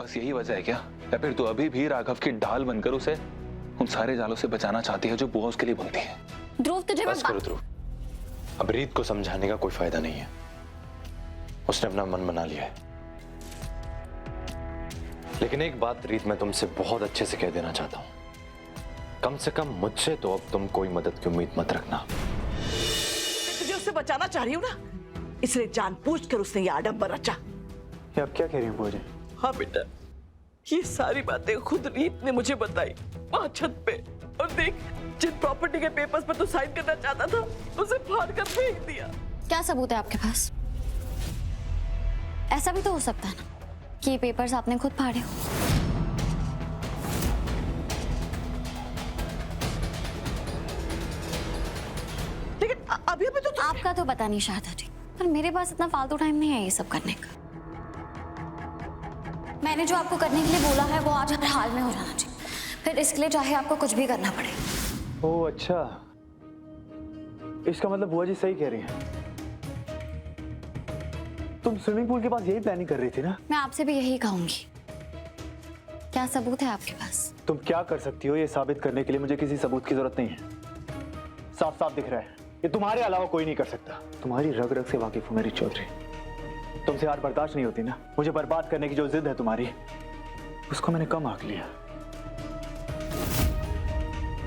बस यही वजह है क्या, या फिर तू अभी भी राघव की ढाल बनकर उसे उन सारे जालों से बचाना चाहती है जो बुआ उसके लिए बुनती है? ध्रुव तुझे बस करो ध्रुव, अब रीत को समझाने का कोई फायदा नहीं है। उसने अपना मन बना लिया है। लेकिन एक बात रीत मैं तुमसे बहुत अच्छे से कह देना चाहता हूं, कम से कम मुझसे तो अब तुम कोई मदद की उम्मीद मत रखना। मैं तुझे उससे बचाना चाह रही हूँ ना, इसलिए जानबूझकर उसने ये आडंबर रचा। ये आप क्या कह रही हैं बुआ जी? हाँ बेटा, ये सारी बातें खुद रीत ने मुझे बताई वहां छत पे। और देख, जिन प्रॉपर्टी के पेपर्स पर तू साइन करना चाहता था उसे फाड़ कर फेंक दिया। क्या सबूत है आपके पास? ऐसा भी तो हो सकता है ना कि ये पेपर्स आपने खुद फाड़े हो। लेकिन अभी अभी तो आपका तो पता नहीं शायद जी, पर मेरे पास इतना फालतू टाइम नहीं है ये सब करने का। मैंने जो आपको करने के लिए बोला है वो आज हर हाल में हो जाना चाहिए, फिर इसके लिए चाहे आपको कुछ भी करना पड़े। ओह अच्छा, इसका मतलब बुआ जी सही कह रही हैं। तुम स्विमिंग पूल के पास यही प्लानिंग कर रही थी ना? मैं आपसे भी यही कहूंगी, क्या सबूत है आपके पास? तुम क्या कर सकती हो ये साबित करने के लिए मुझे किसी सबूत की जरूरत नहीं है। साफ साफ दिख रहा है ये तुम्हारे अलावा कोई नहीं कर सकता। तुम्हारी रग रग से वाकिफ हूं मेरी चौधरी, तुमसे हार बर्दाश्त नहीं होती ना। मुझे बर्बाद करने की जो जिद है तुम्हारी, उसको मैंने कम आंक लिया।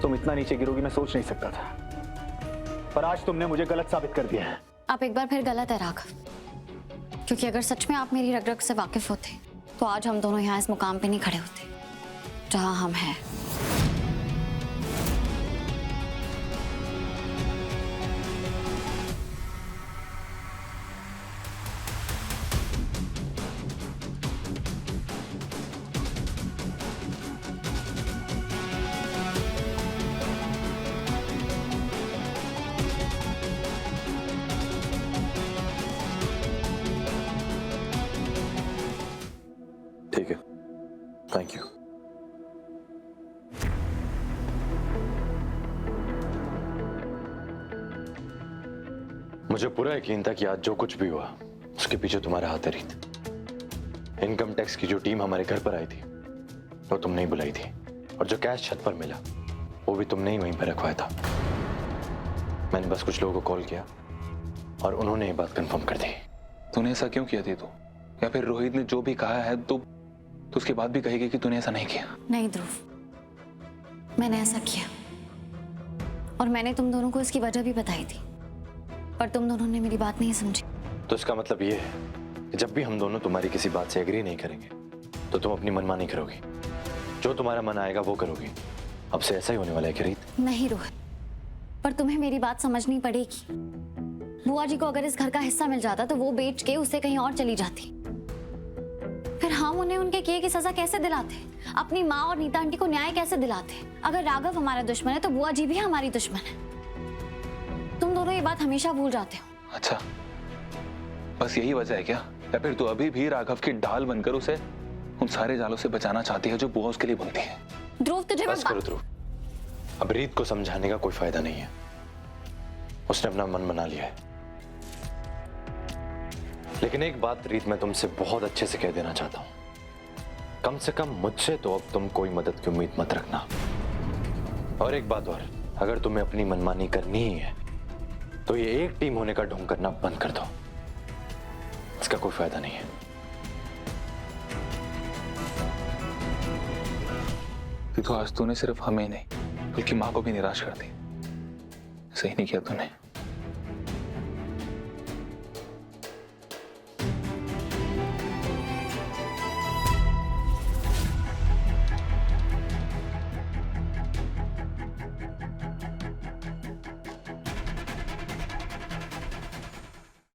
तुम इतना नीचे गिरोगी मैं सोच नहीं सकता था, पर आज तुमने मुझे गलत साबित कर दिया है। आप एक बार फिर गलत है राघव, क्योंकि अगर सच में आप मेरी रग रग से वाकिफ होते तो आज हम दोनों यहाँ इस मुकाम पे नहीं खड़े होते जहां हम हैं। ठीक है, थैंक यू। मुझे पूरा यकीन था कि आज जो कुछ भी हुआ उसके पीछे तुम्हारा हाथ है रीत। इनकम टैक्स की जो टीम हमारे घर पर आई थी वो तुमने ही बुलाई थी, और जो कैश छत पर मिला वो भी तुमने ही वहीं पर रखवाया था। मैंने बस कुछ लोगों को कॉल किया और उन्होंने ये बात कंफर्म कर दी। तूने ऐसा क्यों किया थी? तू या फिर रोहित ने जो भी कहा है तो उसके बाद भी कहेगी कि तूने ऐसा नहीं किया? नहीं ध्रुव, मैंने ऐसा किया और मैंने तुम दोनों को इसकी वजह भी बताई थी, पर तुम दोनों ने मेरी बात नहीं समझी। तो इसका मतलब ये है कि जब भी हम दोनों तुम्हारी किसी बात से एग्री नहीं करेंगे तो तुम अपनी मनमानी करोगी, जो तुम्हारा मन आएगा वो करोगी। अब से ऐसा ही होने वाला है क्या रीत? नहीं रोहित, पर तुम्हें मेरी बात समझनी पड़ेगी। बुआ जी को अगर इस घर का हिस्सा मिल जाता तो वो बेच के उसे कहीं और चली जाती, फिर हम उन्हें उनके किए की सजा कैसे दिलाते? अपनी माँ और नीता आंटी को न्याय कैसे दिलाते? अगर राघव हमारा दुश्मन है तो बुआ जी भी हमारी दुश्मन है। तुम दोनों ये बात हमेशा भूल जाते हो। अच्छा, बस यही वजह है क्या, या फिर तू अभी भी राघव की ढाल बनकर उसे उन सारे जालों से बचाना चाहती है जो बुआ उसके लिए बुनती है? ध्रुव तुझे बस करो ध्रुव, अब रीत को समझाने का कोई फायदा नहीं है। उसने अपना मन बना लिया है। लेकिन एक बात रीत मैं तुमसे बहुत अच्छे से कह देना चाहता हूं, कम से कम मुझसे तो अब तुम कोई मदद की उम्मीद मत रखना। और एक बात और, अगर तुम्हें अपनी मनमानी करनी ही है तो ये एक टीम होने का ढोंग करना बंद कर दो, इसका कोई फायदा नहीं है। तो आज तूने सिर्फ हमें नहीं बल्कि माँ को भी निराश कर दी। सही नहीं किया तूने।